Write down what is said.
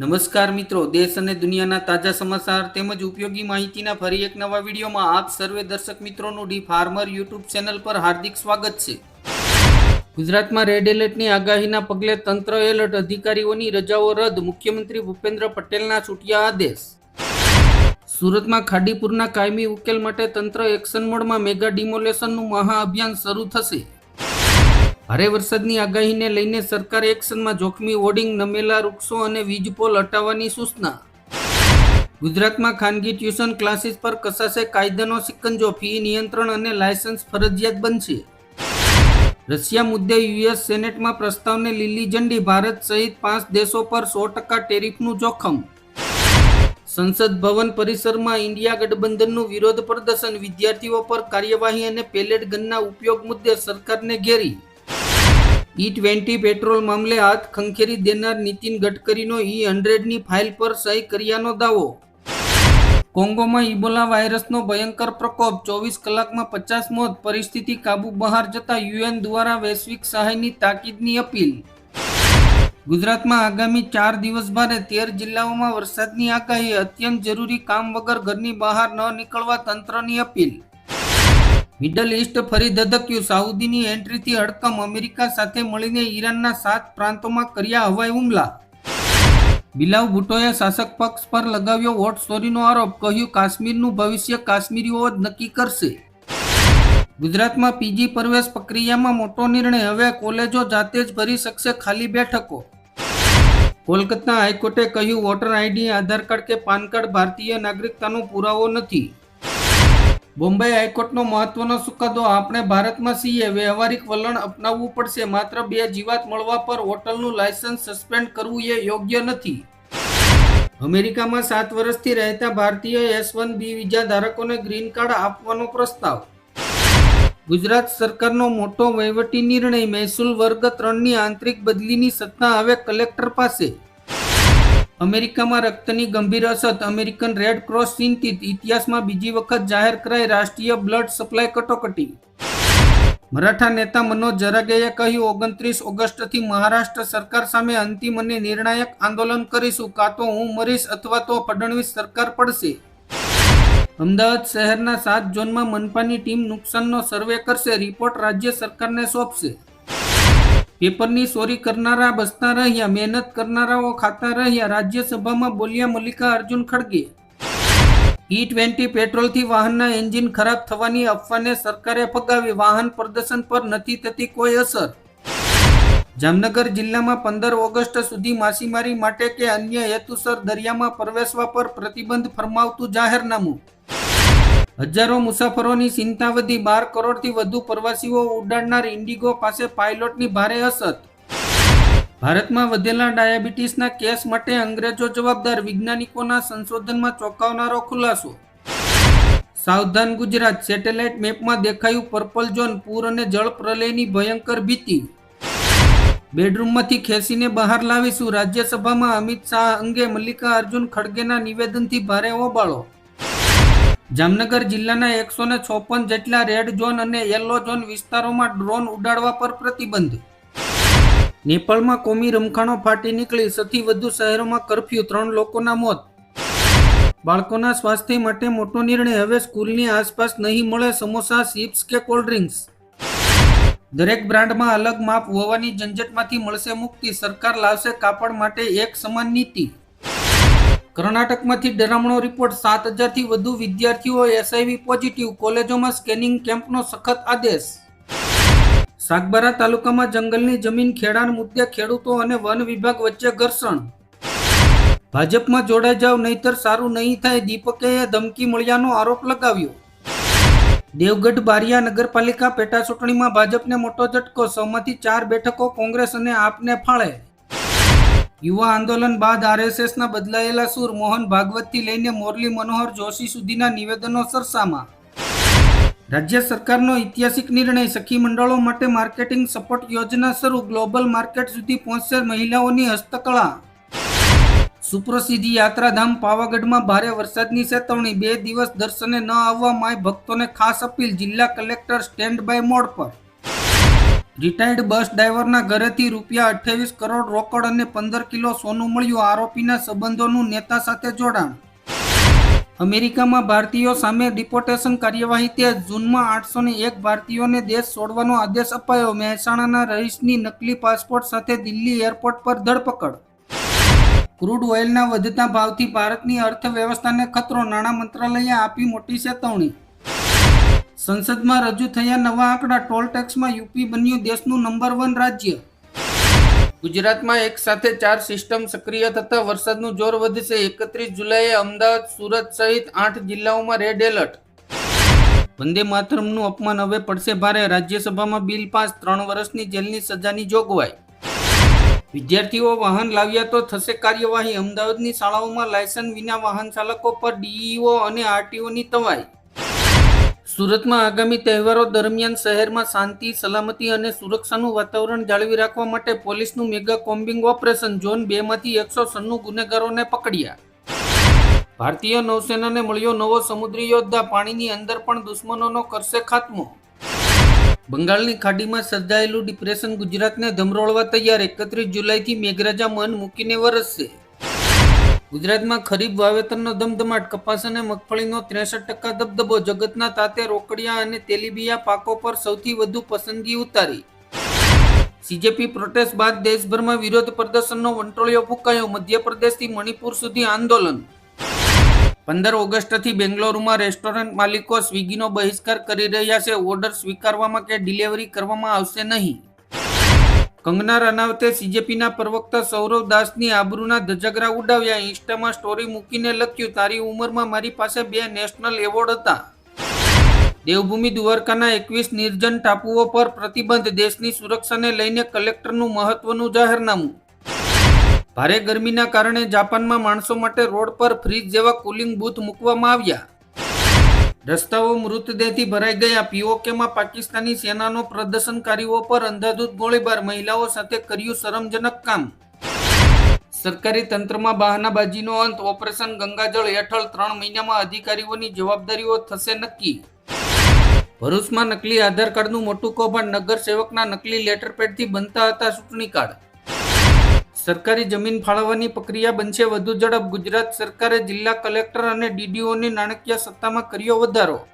નમસ્કાર મિત્રો, દેશ અને દુનિયાના તાજા સમાચાર તેમજ ઉપયોગી માહિતીના ફરી એક નવા વિડીયોમાં આપ સર્વે દર્શક મિત્રોનું ડી ફાર્મર યુટ્યુબ ચેનલ પર હાર્દિક સ્વાગત છે। ગુજરાતમાં રેડ એલર્ટની આગાહીના પગલે તંત્ર એલર્ટ, અધિકારીઓની રજાઓ રદ, મુખ્યમંત્રી ભૂપેન્દ્ર પટેલના છૂટ્યા આદેશ। સુરતમાં ખાડીપુરના કાયમી ઉકેલ માટે તંત્ર એક્શન મોડમાં, મેગા ડિમોલેશનનું મહાઅભિયાન શરૂ થશે। ભારે વરસાદની આગાહીને લઈને સરકારે એક્શનમાં, જોખમી હોર્ડિંગ, નમેલા વૃક્ષો અને વીજ પોલ હટાવવાની સૂચના। ગુજરાતમાં ખાનગી ટ્યુશન ક્લાસીસ પર કસાશે કાયદાનો સિકંજો, ફી નિયંત્રણ અને લાયસન્સ ફરજિયાત બનશે। રશિયા મુદ્દે યુએસ સેનેટમાં પ્રસ્તાવને લીલી ઝંડી, ભારત સહિત 5 દેશો પર 100% ટેરિફનું જોખમ। સંસદ ભવન પરિસરમાં ઇન્ડિયા ગઠબંધનનું વિરોધ પ્રદર્શન, વિદ્યાર્થીઓ પર કાર્યવાહી અને પેલેટ ગનના ઉપયોગ મુદ્દે સરકારને ઘેરી। E20 પેટ્રોલ મામલે હાથ ખંખેરી દેનાર નીતિન ગડકરીનો E100ની ફાઇલ પર સહી કર્યાનો દાવો। કોંગોમાં ઇબોલા વાયરસનો ભયંકર પ્રકોપ, 24 કલાકમાં 50 મોત, પરિસ્થિતિ કાબુ બહાર જતા UN દ્વારા વૈશ્વિક સહાયની તાકીદની અપીલ। ગુજરાતમાં આગામી 4 દિવસ ભારે, 13 જિલ્લાઓમાં વરસાદની આગાહી, અત્યંત જરૂરી કામ વગર ઘરની બહાર ન નીકળવા તંત્રની અપીલ। મિડલ ઈસ્ટ ફરી ધધક્યું, સાઉદીની એન્ટ્રીથી હડકંપ, અમેરિકા સાથે મળીને ઈરાનના 7 પ્રાંતોમાં કર્યા હવાઈ હુમલા। બિલાવ ભુટ્ટોએ શાસક પક્ષ પર લગાવ્યો વોટ ચોરીનો આરોપ, કહ્યું કાશ્મીરનું ભવિષ્ય કાશ્મીરીઓ જ નક્કી કરશે। ગુજરાતમાં પીજી પ્રવેશ પ્રક્રિયામાં મોટો નિર્ણય, હવે કોલેજો જાતે જ ભરી શકશે ખાલી બેઠકો। કોલકાતા હાઈકોર્ટે કહ્યું વોટર આઈડી, આધાર કાર્ડ કે પાન કાર્ડ ભારતીય નાગરિકતાનો પુરાવો નથી। બોમ્બે હાઈકોર્ટનો મહત્વનો ચુકાદો, આપણે ભારતમાં છીએ, વ્યવહારિક વલણ અપનાવવું પડશે, માત્ર 2 જીવાત મળવા પર હોટલનું લાયસન્સ સસ્પેન્ડ કરવું એ યોગ્ય નથી। અમેરિકામાં 7 વર્ષથી રહેતા ભારતીય H1B વિઝા ધારકોને ગ્રીન કાર્ડ આપવાનો પ્રસ્તાવ। ગુજરાત સરકારનો મોટો વહીવટી નિર્ણય, મહેસૂલ વર્ગ 3ની આંતરિક બદલીની સત્તા હવે કલેક્ટર પાસે। અમેરિકામાં રક્તની ગંભીર અછત, અમેરિકન રેડ ક્રોસ ચિંતિત, ઇતિહાસમાં બીજી વખત જાહેર કરાઈ રાષ્ટ્રીય બ્લડ સપ્લાય કટોકટી। મરાઠા નેતા મનોજ ઝરાગેએ કહ્યું 29 ઓગસ્ટથી મહારાષ્ટ્ર સરકાર સામે અંતિમ અને નિર્ણાયક આંદોલન કરીશું, કાં તો હું મરીશ અથવા તો ફડણવીસ સરકાર પડશે। અમદાવાદ શહેરના 7 ઝોનમાં મનપાની ટીમ નુકસાનનો સર્વે કરશે, રિપોર્ટ રાજ્ય સરકારને સોંપશે। પેપરની ચોરી કરનારા બચતા રહ્યા, મહેનત કરનારાઓ ખાતા રહ્યા, રાજ્યસભામાં બોલ્યા મલ્લિકાર્જુન ખડગે। E20 પેટ્રોલથી વાહનના એન્જિન ખરાબ થવાની અફવાને સરકારે ફગાવી, વાહન પ્રદર્શન પર નથી થતી કોઈ અસર। જામનગર જિલ્લામાં 15 ઓગસ્ટ સુધી માછીમારી માટે કે અન્ય હેતુસર દરિયામાં પ્રવેશવા પર પ્રતિબંધ ફરમાવતું જાહેરનામું। હજારો મુસાફરોની ચિંતા વધી, 12 કરોડથી વધુ પ્રવાસીઓ ઉડાડનાર ઇન્ડિગો પાસે પાયલોટની ભારે અછત। ભારતમાં વધેલા ડાયાબિટીસના કેસ માટે અંગ્રેજો જવાબદાર, વૈજ્ઞાનિકોના સંશોધનમાં ચોંકાવનારો ખુલાસો। સાવધાન ગુજરાત, સેટેલાઇટ મેપમાં દેખાયું પર્પલ ઝોન, પૂર અને જળ પ્રલયની ભયંકર ભીતિ। બેડરૂમમાંથી ખેંચીને બહાર લાવીશું, રાજ્યસભામાં અમિત શાહ અંગે મલ્લિકાર્જુન ખડગેના નિવેદનથી ભારે હોબાળો। જામનગર જિલ્લાના 156 જેટલા રેડ ઝોન અને યલો ઝોન વિસ્તારોમાં ડ્રોન ઉડાડવા પર પ્રતિબંધ। નેપાળમાં કોમી રમખાણો ફાટી નીકળી, 6થી વધુ શહેરોમાં કર્ફ્યુ, 3 લોકોના મોત। બાળકોના સ્વાસ્થ્ય માટે મોટો નિર્ણય, હવે સ્કૂલની આસપાસ નહીં મળે સમોસા, ચિપ્સ કે કોલ્ડ્રિંક્સ। દરેક બ્રાન્ડમાં અલગ માપ હોવાની ઝંઝટમાંથી મળશે મુક્તિ, સરકાર લાવશે કાપડ માટે એક સમાન નીતિ। કર્ણાટકમાંથી ડરામણો રિપોર્ટ, 7000થી વધુ વિદ્યાર્થીઓ HIV પોઝિટિવ, કોલેજોમાં સ્કેનિંગ કેમ્પનો સખત આદેશ। સાગબારા તાલુકામાં જંગલની જમીન ખેડાણ મુદ્દે ખેડૂતો અને વન વિભાગ વચ્ચે ઘર્ષણ। ભાજપમાં જોડાઈ જાવ નહીતર સારું નહીં થાય, દીપકેએ ધમકી મળ્યાનો આરોપ લગાવ્યો। દેવગઢ બારિયા નગરપાલિકા પેટા ચૂંટણીમાં ભાજપને મોટો ઝટકો, 100માંથી 4 બેઠકો કોંગ્રેસ અને આપને ફાળે। યુવા આંદોલન બાદ RSSના બદલાયેલા સૂર, મોહન ભાગવતથી લઈને મુરલી મનોહર જોશી સુધીના નિવેદનો ચર્ચામાં। રાજ્ય સરકારનો ઐતિહાસિક નિર્ણય, સખી મંડળો માટે માર્કેટિંગ સપોર્ટ યોજના શરૂ, ગ્લોબલ માર્કેટ સુધી પહોંચશે મહિલાઓની હસ્તકળા। સુપ્રસિદ્ધ યાત્રાધામ પાવાગઢમાં ભારે વરસાદની ચેતવણી, 2 દિવસ દર્શને ન આવવા માય ભક્તોને ખાસ અપીલ, જિલ્લા કલેક્ટર સ્ટેન્ડ બાય મોડ પર। રિટાયર્ડ બસ ડ્રાઈવરના ઘરેથી ₹28 કરોડ રોકડ અને 15 કિલો સોનું મળ્યું. આરોપીના સંબંધોનું નેતા સાથે જોડાણ. અમેરિકામાં ભારતીયો સામે ડિપોર્ટેશન કાર્યવાહી તેજ. જૂનમાં 801 ભારતીયોને દેશ છોડવાનો આદેશ અપાયો. મહેસાણાના રહીશની નકલી પાસપોર્ટ સાથે દિલ્હી એરપોર્ટ પર ધરપકડ. ક્રૂડ ઓઇલના વધતા ભાવથી ભારતની અર્થવ્યવસ્થાને ખતરો. નાણાં મંત્રાલયે આપી મોટી ચેતવણી. સંસદમાં રજૂ થયા નવા આંકડા. ટોલ ટેક્સમાં યુપી બન્યું દેશનું નંબર 1 રાજ્ય. ગુજરાતમાં એક સાથે 4 સિસ્ટમ સક્રિય થતા વરસાદનું જોર વધશે. 31 જુલાઈએ અમદાવાદ, સુરત સહિત 8 જિલ્લાઓમાં રેડ એલર્ટ. વંદે માતરમનું અપમાન હવે પડશે ભારે. રાજ્યસભામાં બિલ પાસ. 3 વર્ષની જેલની સજાની જોગવાઈ. વિદ્યાર્થીઓ વાહન લાવ્યા તો થશે કાર્યવાહી. અમદાવાદની શાળાઓમાં લાયસન્સ વિના વાહન ચાલકો પર ડીઈઓ અને આરટીઓની તવાઈ. સુરતમાં આગામી તહેવારો દરમિયાન શહેરમાં શાંતિ, સલામતી અને સુરક્ષાનું વાતાવરણ જાળવી રાખવા માટે પોલીસનું મેગા કોમ્બિંગ ઓપરેશન. ઝોન 2 માંથી 196 ગુનેગારોને પકડ્યા. ભારતીય નૌસેનાને મળ્યો નવો સમુદ્રી યોદ્ધા. પાણીની અંદર પણ દુશ્મનોનો કરશે ખાત્મો. બંગાળની ખાડીમાં સર્જાયેલું ડિપ્રેશન ગુજરાતને ધમરોળવા તૈયાર. 31 જુલાઈથી મેઘરાજા મન મૂકીને વરસશે. ગુજરાતમાં ખરીફ વાવેતરનો ધમધમાટ. કપાસ અને મગફળીનો 63% દબદબો. જગતના તાતે રોકડિયા અને તેલીબિયા પાકો પર સૌથી વધુ પસંદગી ઉતારી. સીજેપી પ્રોટેસ્ટ બાદ દેશભરમાં વિરોધ પ્રદર્શનનો વંટોળિયો ફૂંકાયો. મધ્યપ્રદેશથી મણિપુર સુધી આંદોલન. 15 ઓગસ્ટથી બેંગ્લોરમાં રેસ્ટોરન્ટ માલિકો સ્વિગીનો બહિષ્કાર કરી રહ્યા છે. ઓર્ડર સ્વીકારવામાં કે ડિલિવરી કરવામાં આવશે નહીં. કંગના રનાવતે સીજેપીના પ્રવક્તા સૌરવ દાસની આબરૂના ધજાગરા ઉડાવ્યા. ઇન્સ્ટામાં સ્ટોરી મૂકીને લખ્યું, તારી ઉંમરમાં મારી પાસે 2 નેશનલ એવોર્ડ હતા. દેવભૂમિ દ્વારકાના 21 નિર્જન ટાપુઓ પર પ્રતિબંધ. દેશની સુરક્ષાને લઈને કલેક્ટરનું મહત્વનું જાહેરનામું. ભારે ગરમીના કારણે જાપાનમાં માણસો માટે રોડ પર ફ્રીજ જેવા કુલિંગ બૂથ મૂકવામાં આવ્યા. રસ્તાઓ મૃતદેહથી ભરાઈ ગયા. પીઓકેમાં પાકિસ્તાની સેનાનો પ્રદર્શનકારીઓ પર અંધાધૂંધ ગોળીબાર. મહિલાઓ સાથે કર્યું શરમજનક કામ. સરકારી તંત્રમાં બહાનાબાજીનો અંત. ઓપરેશન ગંગાજળ હેઠળ 3 મહિનામાં અધિકારીઓની જવાબદારીઓ થશે નક્કી. ભરૂચમાં નકલી આધાર કાર્ડનું મોટું કૌભાંડ. નગર સેવકના નકલી લેટરપેડથી બનતા હતા ચૂંટણી કાર્ડ. સરકારી જમીન ફાળવવાની પ્રક્રિયા બનશે વધુ ઝડપ. ગુજરાત સરકારે જિલ્લા કલેક્ટર અને ડીડીઓની નાણાકીય સત્તામાં કર્યો વધારો.